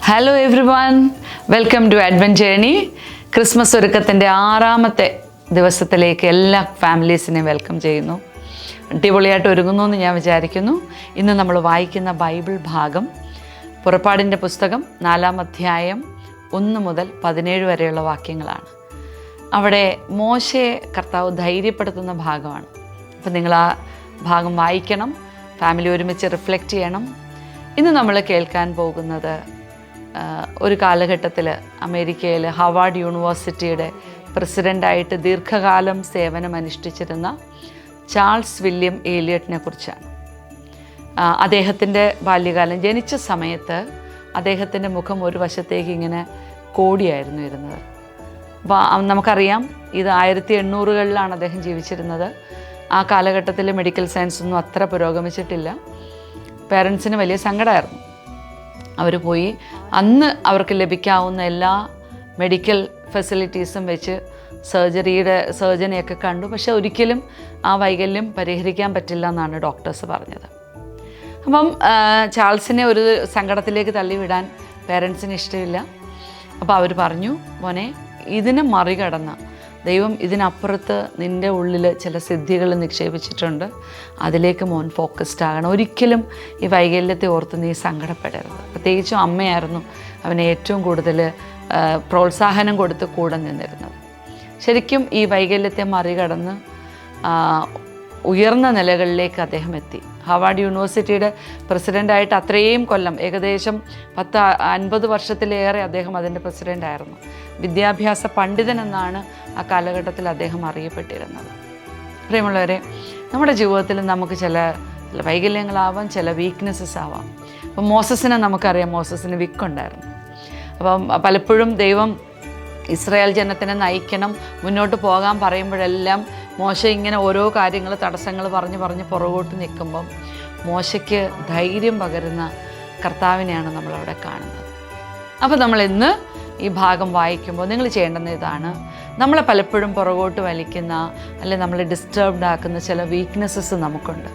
Hello everyone, welcome to Advent journey. Christmas ഒരുക്കത്തിൻ്റെ 6ാമത്തെ ദിവസത്തിലേക്ക് എല്ലാ ഫാമിലീസിനെയും വെൽക്കം ചെയ്യുന്നു. അടിപൊളിയായിട്ട് ഒരുങ്ങുന്നു എന്ന് ഞാൻ വിചാരിക്കുന്നു. ഇന്ന് നമ്മൾ വായിക്കുന്ന ബൈബിൾ ഭാഗം പുറപ്പാടിൻ്റെ പുസ്തകം 4-ാം അധ്യായം 1 മുതൽ 17 വരെയുള്ള വാക്യങ്ങളാണ്. അവിടെ മോശയെ കർത്താവ് ധൈര്യപ്പെടുത്തുന്ന ഭാഗമാണ്. അപ്പം നിങ്ങൾ ആ ഭാഗം വായിക്കണം, ഫാമിലി ഒരുമിച്ച് റിഫ്ലക്റ്റ് ചെയ്യണം. ഇന്ന് നമ്മൾ കേൾക്കാൻ പോകുന്നത് ഒരു കാലഘട്ടത്തിൽ അമേരിക്കയിൽ ഹവാർഡ് യൂണിവേഴ്സിറ്റിയുടെ പ്രസിഡൻ്റായിട്ട് ദീർഘകാലം സേവനമനുഷ്ഠിച്ചിരുന്ന ചാൾസ് വില്യം എലിയട്ടിനെ കുറിച്ചാണ്. അദ്ദേഹത്തിൻ്റെ ബാല്യകാലം ജനിച്ച സമയത്ത് അദ്ദേഹത്തിൻ്റെ മുഖം ഒരു വശത്തേക്ക് ഇങ്ങനെ കോടിയായിരുന്നു ഇരുന്നത്. അപ്പോൾ നമുക്കറിയാം, ഇത് 1800-കളിലാണ് അദ്ദേഹം ജീവിച്ചിരുന്നത്. ആ കാലഘട്ടത്തിൽ മെഡിക്കൽ സയൻസ് ഒന്നും അത്ര പുരോഗമിച്ചിട്ടില്ല. പേരൻസിന് വലിയ സങ്കടമായിരുന്നു. അവർ പോയി അന്ന് അവർക്ക് ലഭിക്കാവുന്ന എല്ലാ മെഡിക്കൽ ഫെസിലിറ്റീസും വെച്ച് സർജനെയൊക്കെ കണ്ടു. പക്ഷെ ഒരിക്കലും ആ വൈകല്യം പരിഹരിക്കാൻ പറ്റില്ല എന്നാണ് ഡോക്ടേഴ്സ് പറഞ്ഞത്. അപ്പം ചാൾസിനെ ഒരു സങ്കടത്തിലേക്ക് തള്ളിവിടാൻ പേരൻസിന് ഇഷ്ടമില്ല. അപ്പോൾ അവർ പറഞ്ഞു, മോനെ, ഇതിനെ മറികടന്ന് ദൈവം ഇതിനപ്പുറത്ത് നിൻ്റെ ഉള്ളിൽ ചില സിദ്ധികൾ നിക്ഷേപിച്ചിട്ടുണ്ട്, അതിലേക്ക് മോൻ ഫോക്കസ്ഡ് ആകണം. ഒരിക്കലും ഈ വൈകല്യത്തെ ഓർത്ത് നീ സങ്കടപ്പെടരുത്. പ്രത്യേകിച്ചും അമ്മയായിരുന്നു അവനെ ഏറ്റവും കൂടുതൽ പ്രോത്സാഹനം കൊടുത്ത് കൂടെ നിന്നിരുന്നത്. ശരിക്കും ഈ വൈകല്യത്തെ മറികടന്ന് ഉയർന്ന നിലകളിലേക്ക് അദ്ദേഹം എത്തി. ഹവാർഡ് യൂണിവേഴ്സിറ്റിയുടെ പ്രസിഡൻ്റായിട്ട് അത്രയും കൊല്ലം, ഏകദേശം 50 വർഷത്തിലേറെ അദ്ദേഹം അതിൻ്റെ പ്രസിഡൻ്റായിരുന്നു. വിദ്യാഭ്യാസ പണ്ഡിതൻ എന്നാണ് ആ കാലഘട്ടത്തിൽ അദ്ദേഹം അറിയപ്പെട്ടിരുന്നത്. പ്രിയമുള്ളവരെ, നമ്മുടെ ജീവിതത്തിൽ നമുക്ക് ചില വൈകല്യങ്ങളാവാം, ചില വീക്ക്നെസ്സസ് ആവാം. അപ്പം മോസസിനെ നമുക്കറിയാം, മോസസിന് വിക്കുണ്ടായിരുന്നു. അപ്പം പലപ്പോഴും ദൈവം ഇസ്രായേൽ ജനത്തിനെ നയിക്കണം, മുന്നോട്ട് പോകാൻ പറയുമ്പോഴെല്ലാം മോശ ഇങ്ങനെ ഓരോ കാര്യങ്ങൾ, തടസ്സങ്ങൾ പറഞ്ഞ് പുറകോട്ട് നിൽക്കുമ്പം മോശയ്ക്ക് ധൈര്യം പകരുന്ന കർത്താവിനെയാണ് നമ്മളവിടെ കാണുന്നത്. അപ്പോൾ നമ്മൾ ഇന്ന് ഈ ഭാഗം വായിക്കുമ്പോൾ നിങ്ങൾ ചെയ്യേണ്ടുന്ന ഇതാണ്: നമ്മളെ പലപ്പോഴും പുറകോട്ട് വലിക്കുന്ന, അല്ലെ നമ്മളെ ഡിസ്റ്റർബ്ഡ് ആക്കുന്ന ചില വീക്ക്നെസ്സസ് നമുക്കുണ്ട്.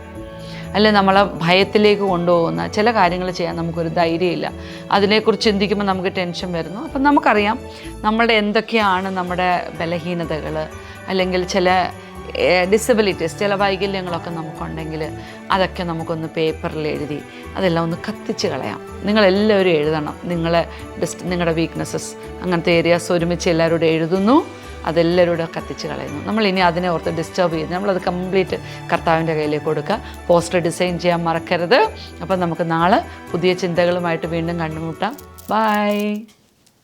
അല്ലെ നമ്മളെ ഭയത്തിലേക്ക് കൊണ്ടുപോകുന്ന ചില കാര്യങ്ങൾ ചെയ്യാൻ നമുക്കൊരു ധൈര്യമില്ല. അതിനെക്കുറിച്ച് ചിന്തിക്കുമ്പോൾ നമുക്ക് ടെൻഷൻ വരുന്നു. അപ്പം നമുക്കറിയാം നമ്മളുടെ എന്തൊക്കെയാണ് നമ്മുടെ ബലഹീനതകൾ, അല്ലെങ്കിൽ ചില ഡിസബിലിറ്റീസ്, ചില വൈകല്യങ്ങളൊക്കെ നമുക്കുണ്ടെങ്കിൽ അതൊക്കെ നമുക്കൊന്ന് പേപ്പറിൽ എഴുതി അതെല്ലാം ഒന്ന് കത്തിച്ച് കളയാം. നിങ്ങളെല്ലാവരും എഴുതണം നിങ്ങളുടെ വീക്ക്നെസ്സസ്, അങ്ങനത്തെ ഏരിയാസ് ഒരുമിച്ച് എല്ലാവരോടും എഴുതുന്നു, അതെല്ലാവരോടും കത്തിച്ച് കളയുന്നു. നമ്മളിനി അതിനെ ഓർത്ത് ഡിസ്റ്റർബ് ചെയ്യുന്നു. നമ്മളത് കംപ്ലീറ്റ് കർത്താവിൻ്റെ കയ്യിലേക്ക് കൊടുക്കുക. പോസ്റ്റർ ഡിസൈൻ ചെയ്യാൻ മറക്കരുത്. അപ്പം നമുക്ക് നാളെ പുതിയ ചിന്തകളുമായിട്ട് വീണ്ടും കണ്ടുമുട്ടാം. ബൈ.